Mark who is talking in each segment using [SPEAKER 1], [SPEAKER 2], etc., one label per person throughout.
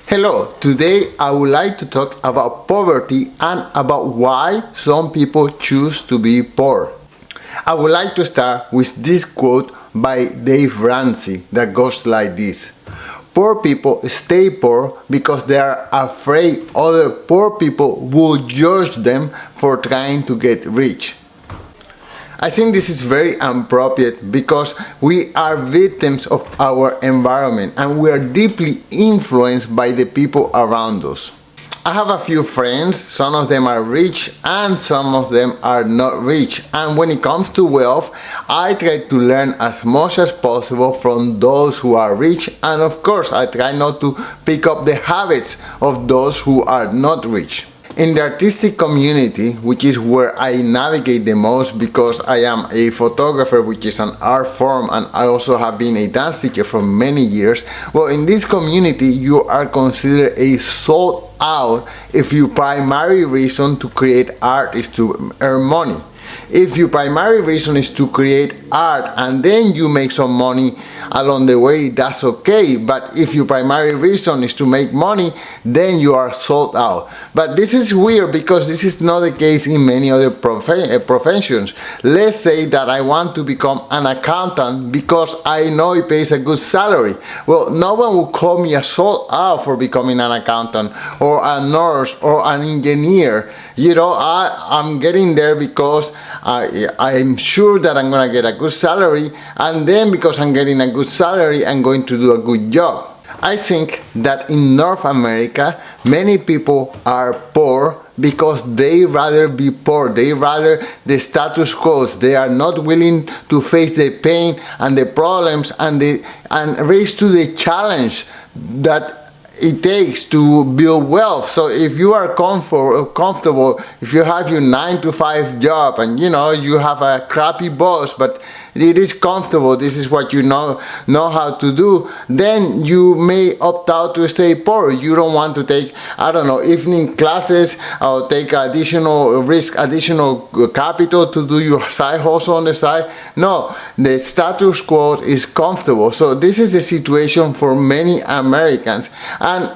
[SPEAKER 1] Hello, today I would like to talk about poverty and about why some people choose to be poor. I would like to start with this quote by Dave Ramsey that goes like this. Poor people stay poor because they are afraid other poor people will judge them for trying to get rich. I think this is very appropriate because we are victims of our environment and we are deeply influenced by the people around us. I have a few friends, some of them are rich and some of them are not rich. And when it comes to wealth, I try to learn as much as possible from those who are rich, and of course I try not to pick up the habits of those who are not rich. In the artistic community, which is where I navigate the most because I am a photographer, which is an art form, and I also have been a dance teacher for many years, well, in this community you are considered a sold out if your primary reason to create art is to earn money. If your primary reason is to create art and then you make some money along the way, that's okay. But if your primary reason is to make money, then you are sold out. But this is weird because this is not the case in many other professions. Let's say that I want to become an accountant because I know it pays a good salary. Well, no one will call me a sold out for becoming an accountant or a nurse or an engineer. You know, I'm getting there because I'm sure that I'm going to get a good salary, and then because I'm getting a good salary, I'm going to do a good job. I think that in North America, many people are poor because they rather be poor. They rather the status quo. They are not willing to face the pain and the problems and raise to the challenge that it takes to build wealth. So if you are comfortable, if you have your 9-to-5 job and you have a crappy boss, but it is comfortable, this is what you know how to do, then you may opt out to stay poor. You don't want to take, evening classes or take additional risk, additional capital to do your side hustle on the side. No, the status quo is comfortable. So this is the situation for many Americans. And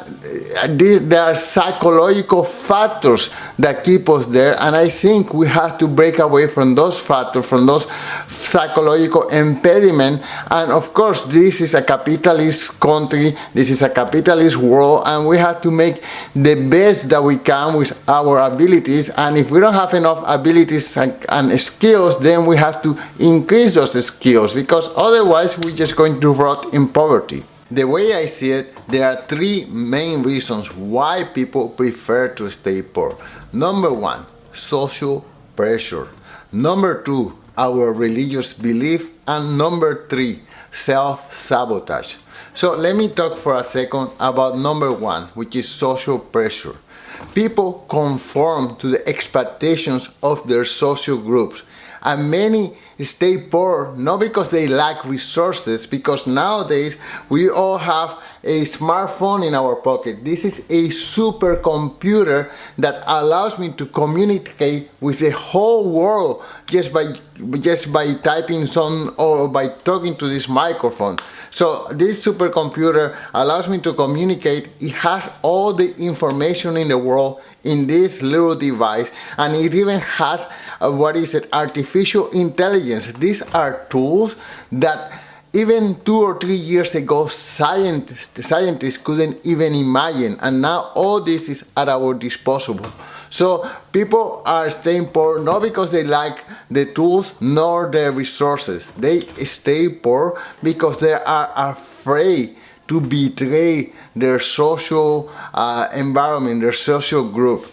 [SPEAKER 1] there are psychological factors that keep us there, and I think we have to break away from those factors, from those psychological impediments. And of course, this is a capitalist country, this is a capitalist world, and we have to make the best that we can with our abilities. And if we don't have enough abilities and skills, then we have to increase those skills, because otherwise we're just going to rot in poverty. The way I see it, there are three main reasons why people prefer to stay poor. Number one, social pressure. Number two, our religious belief. And number three, self-sabotage. So let me talk for a second about number one, which is social pressure. People conform to the expectations of their social groups, and many stay poor not because they lack resources, because nowadays we all have a smartphone in our pocket. This is a supercomputer that allows me to communicate with the whole world just by typing some or by talking to this microphone. So this supercomputer allows me to communicate. It has all the information in the world in this little device, and it even has artificial intelligence. These are tools that even 2 or 3 years ago scientists couldn't even imagine, and now all this is at our disposal. So people are staying poor not because they lack the tools nor the resources. They stay poor because they are afraid to betray their social environment, their social group.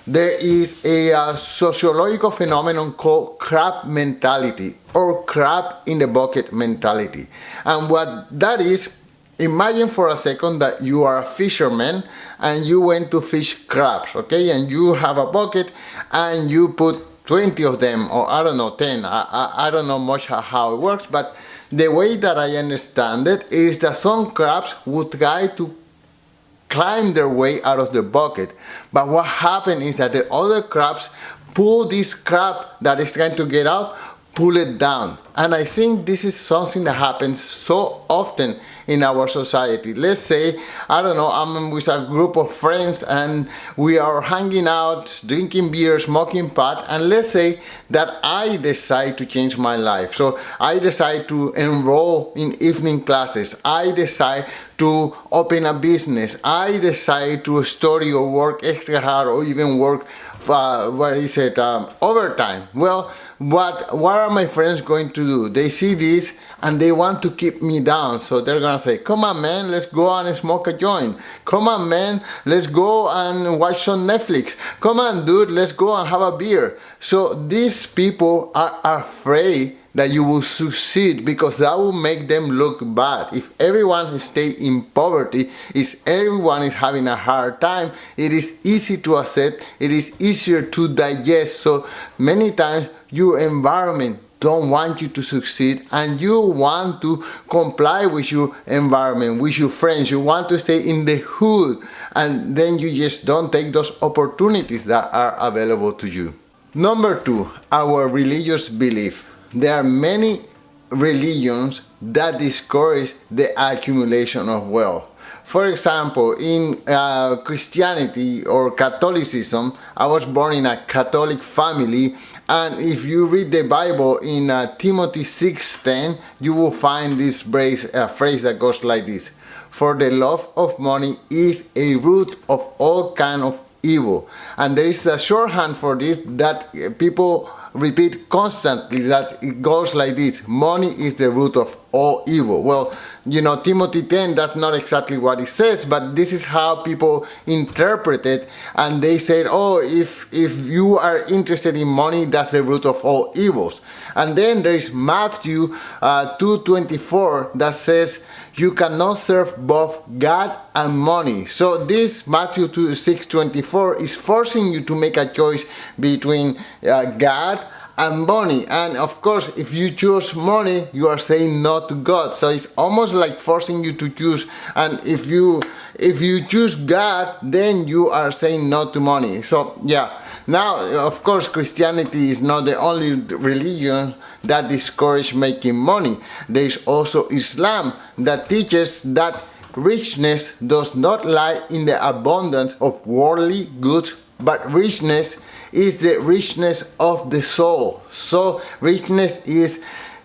[SPEAKER 1] There is a sociological phenomenon called crab mentality, or crab in the bucket mentality. And what that is, imagine for a second that you are a fisherman and you went to fish crabs, okay? And you have a bucket and you put 20 of them, or 10. I don't know much how it works, but the way that I understand it is that some crabs would try to climb their way out of the bucket. But what happened is that the other crabs pull this crab that is trying to get out, pull it down. And I think this is something that happens so often in our society. Let's say, I don't know, I'm with a group of friends and we are hanging out, drinking beer, smoking pot, and let's say that I decide to change my life. So I decide to enroll in evening classes. I decide to open a business. I decide to study or work extra hard or even work overtime. Well, what are my friends going to do? They see this and they want to keep me down. So they're gonna say, come on man, let's go and smoke a joint. Come on man, let's go and watch some Netflix. Come on dude, let's go and have a beer. So these people are afraid that you will succeed because that will make them look bad. If everyone stays in poverty, if everyone is having a hard time, it is easy to accept, it is easier to digest. So many times your environment don't want you to succeed and you want to comply with your environment, with your friends. You want to stay in the hood and then you just don't take those opportunities that are available to you. Number 2, our religious belief. There are many religions that discourage the accumulation of wealth. For example, in Christianity or Catholicism, I was born in a Catholic family, and if you read the Bible in Timothy 6:10, you will find this phrase that goes like this: "For the love of money is a root of all kind of evil." And there is a shorthand for this that people repeat constantly, that it goes like this: money is the root of all evil. Well, Timothy 10, that's not exactly what it says, but this is how people interpret it, and they said, oh, if you are interested in money, that's the root of all evils. And then there is Matthew 2:24 that says, you cannot serve both God and money. So this Matthew 6:24 is forcing you to make a choice between God and money. And of course, if you choose money, you are saying no to God. So it's almost like forcing you to choose. And if you choose God, then you are saying no to money. So yeah. Now, of course, Christianity is not the only religion that discourages making money. There is also Islam that teaches that richness does not lie in the abundance of worldly goods, but richness is the richness of the soul. So richness is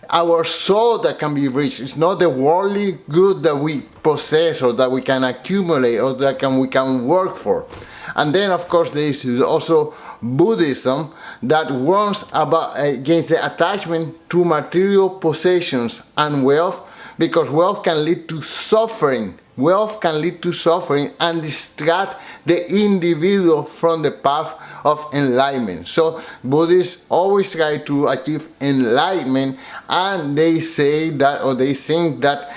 [SPEAKER 1] our soul that can be rich. It's not the worldly good that we possess or that we can accumulate or that we can work for. And then, of course, there is also Buddhism that warns against the attachment to material possessions and wealth, because wealth can lead to suffering. Wealth can lead to suffering and distract the individual from the path of enlightenment. So Buddhists always try to achieve enlightenment, and they say that, or they think that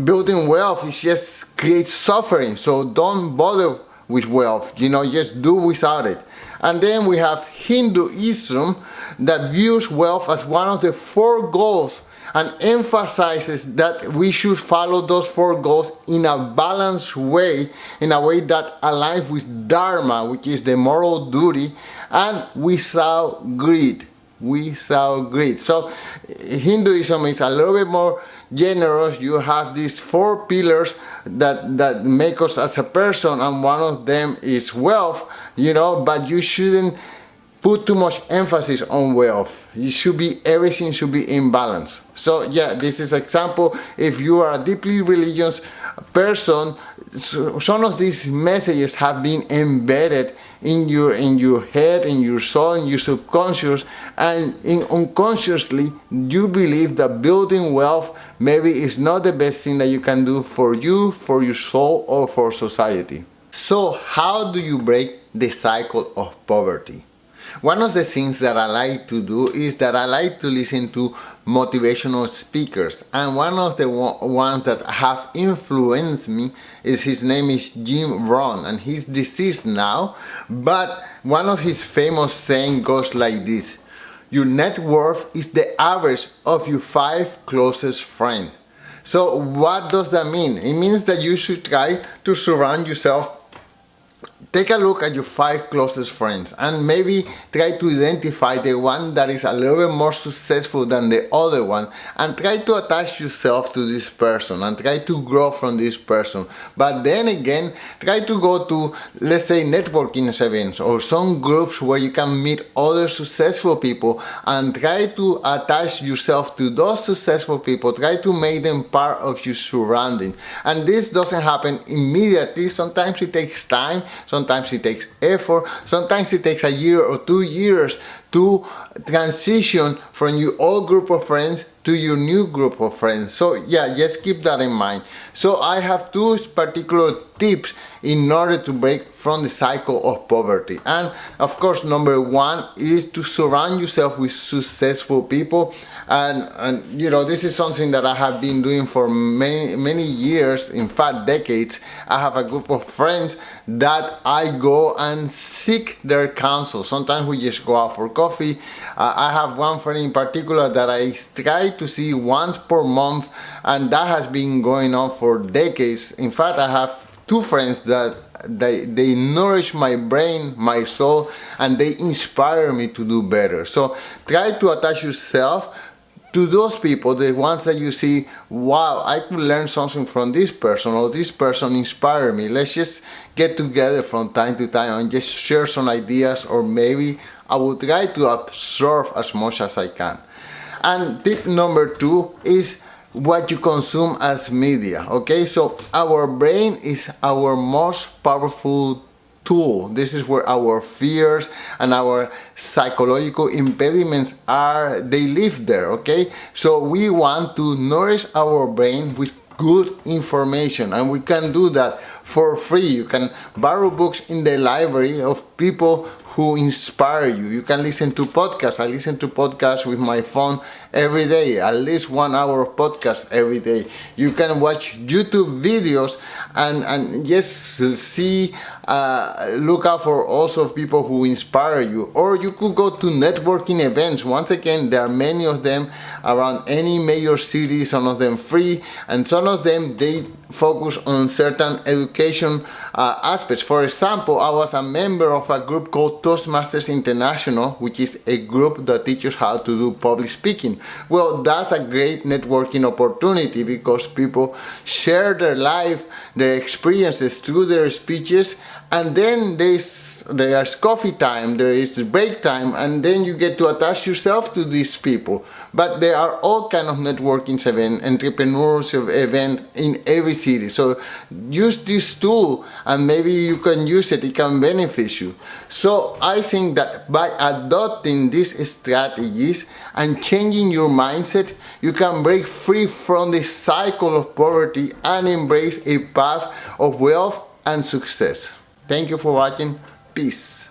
[SPEAKER 1] building wealth is just creates suffering. So don't bother with wealth, just do without it. And then we have Hinduism that views wealth as one of the 4 goals and emphasizes that we should follow those 4 goals in a balanced way, in a way that aligns with Dharma, which is the moral duty, and without greed. So Hinduism is a little bit more generous. You have these 4 pillars that make us as a person, and one of them is wealth, but you shouldn't put too much emphasis on wealth. Everything should be in balance. So yeah, this is an example. If you are a deeply religious person, some of these messages have been embedded in your head, in your soul, in your subconscious, and unconsciously you believe that building wealth maybe is not the best thing that you can do for you, for your soul, or for society. So how do you break the cycle of poverty? One of the things that I like to do is that I like to listen to motivational speakers, and one of the ones that have influenced me his name is Jim Rohn, and he's deceased now, but one of his famous sayings goes like this: your net worth is the average of your 5 closest friends. So what does that mean? It means that you should try to surround yourself take a look at your 5 closest friends and maybe try to identify the one that is a little bit more successful than the other one, and try to attach yourself to this person and try to grow from this person. But then again, try to go to, let's say, networking events or some groups where you can meet other successful people and try to attach yourself to those successful people. Try to make them part of your surrounding. And this doesn't happen immediately. Sometimes it takes time, sometimes it takes effort, sometimes it takes a year or 2 years to transition from your old group of friends to your new group of friends. So yeah, just keep that in mind. So I have 2 particular tips in order to break from the cycle of poverty. And of course, number 1 is to surround yourself with successful people. And you know, this is something that I have been doing for many years, in fact decades. I have a group of friends that I go and seek their counsel. Sometimes we just go out for coffee. I have one friend in particular that I try to see once per month, and that has been going on for decades. In fact, I have 2 friends that they nourish my brain, my soul, and they inspire me to do better. So try to attach yourself to those people, the ones that you see, wow, I could learn something from this person, or this person inspired me. Let's just get together from time to time and just share some ideas, or maybe I will try to absorb as much as I can. And tip number 2 is what you consume as media. Okay, so our brain is our most powerful tool. This is where our fears and our psychological impediments are, they live there. Okay, so we want to nourish our brain with good information, and we can do that for free. You can borrow books in the library of people who inspire you. You can listen to podcasts. I listen to podcasts with my phone every day, at least 1 hour of podcast every day. You can watch YouTube videos and just see, look out for also people who inspire you. Or you could go to networking events. Once again, there are many of them around any major city, some of them free, and some of them they focus on certain education aspects. For example, I was a member of a group called Toastmasters International, which is a group that teaches how to do public speaking. Well, that's a great networking opportunity because people share their life, their experiences through their speeches, and then there's coffee time, there is break time, and then you get to attach yourself to these people. But there are all kind of networking events, entrepreneurs event in every city. So use this tool, and maybe you can use it, it can benefit you. So I think that by adopting these strategies and changing your mindset, you can break free from the cycle of poverty and embrace a path of wealth and success. Thank you for watching. Peace.